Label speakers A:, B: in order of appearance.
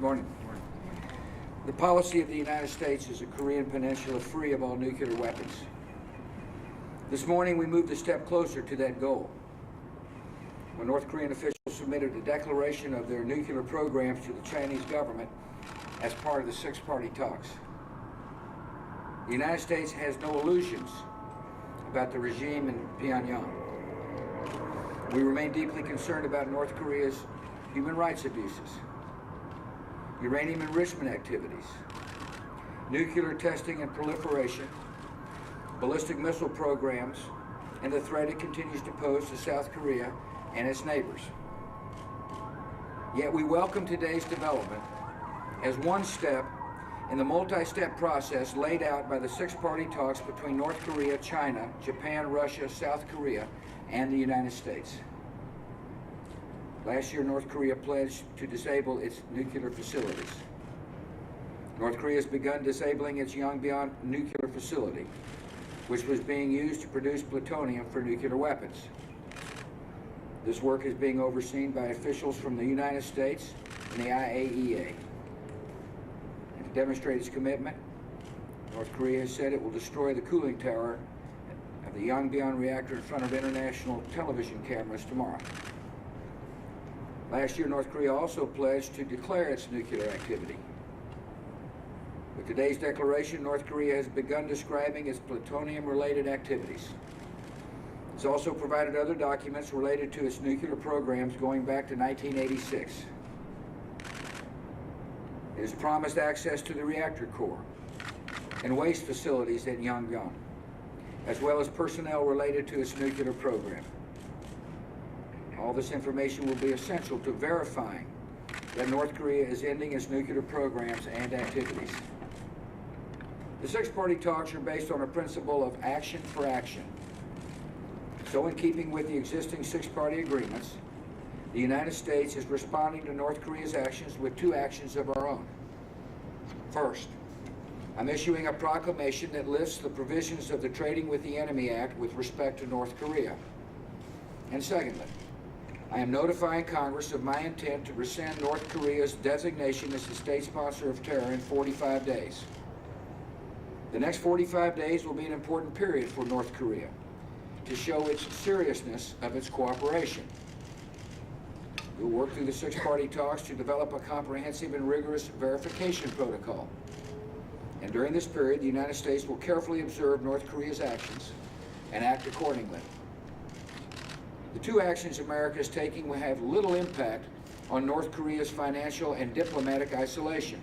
A: Good morning. The policy of the United States is a Korean peninsula free of all nuclear weapons. This morning we moved a step closer to that goal when North Korean officials submitted a declaration of their nuclear programs to the Chinese government as part of the six-party talks. The United States has no illusions about the regime in Pyongyang. We remain deeply concerned about North Korea's human rights abuses, uranium enrichment activities, nuclear testing and proliferation, ballistic missile programs, and the threat it continues to pose to South Korea and its neighbors. Yet we welcome today's development as one step in the multi-step process laid out by the six-party talks between North Korea, China, Japan, Russia, South Korea, and the United States. Last year, North Korea pledged to disable its nuclear facilities. North Korea has begun disabling its Yongbyon nuclear facility, which was being used to produce plutonium for nuclear weapons. This work is being overseen by officials from the United States and the IAEA. And to demonstrate its commitment, North Korea has said it will destroy the cooling tower of the Yongbyon reactor in front of international television cameras tomorrow. Last year, North Korea also pledged to declare its nuclear activity. With today's declaration, North Korea has begun describing its plutonium-related activities. It's also provided other documents related to its nuclear programs going back to 1986. It has promised access to the reactor core and waste facilities at Yongbyon, as well as personnel related to its nuclear program. All this information will be essential to verifying that North Korea is ending its nuclear programs and activities. The six-party talks are based on a principle of action for action. So in keeping with the existing six-party agreements, the United States is responding to North Korea's actions with two actions of our own. First, I'm issuing a proclamation that lifts the provisions of the Trading with the Enemy Act with respect to North Korea. And secondly, I am notifying Congress of my intent to rescind North Korea's designation as the state sponsor of terror in 45 days. The next 45 days will be an important period for North Korea to show its seriousness of its cooperation. We'll work through the six-party talks to develop a comprehensive and rigorous verification protocol. And during this period, the United States will carefully observe North Korea's actions and act accordingly. The two actions America is taking will have little impact on North Korea's financial and diplomatic isolation.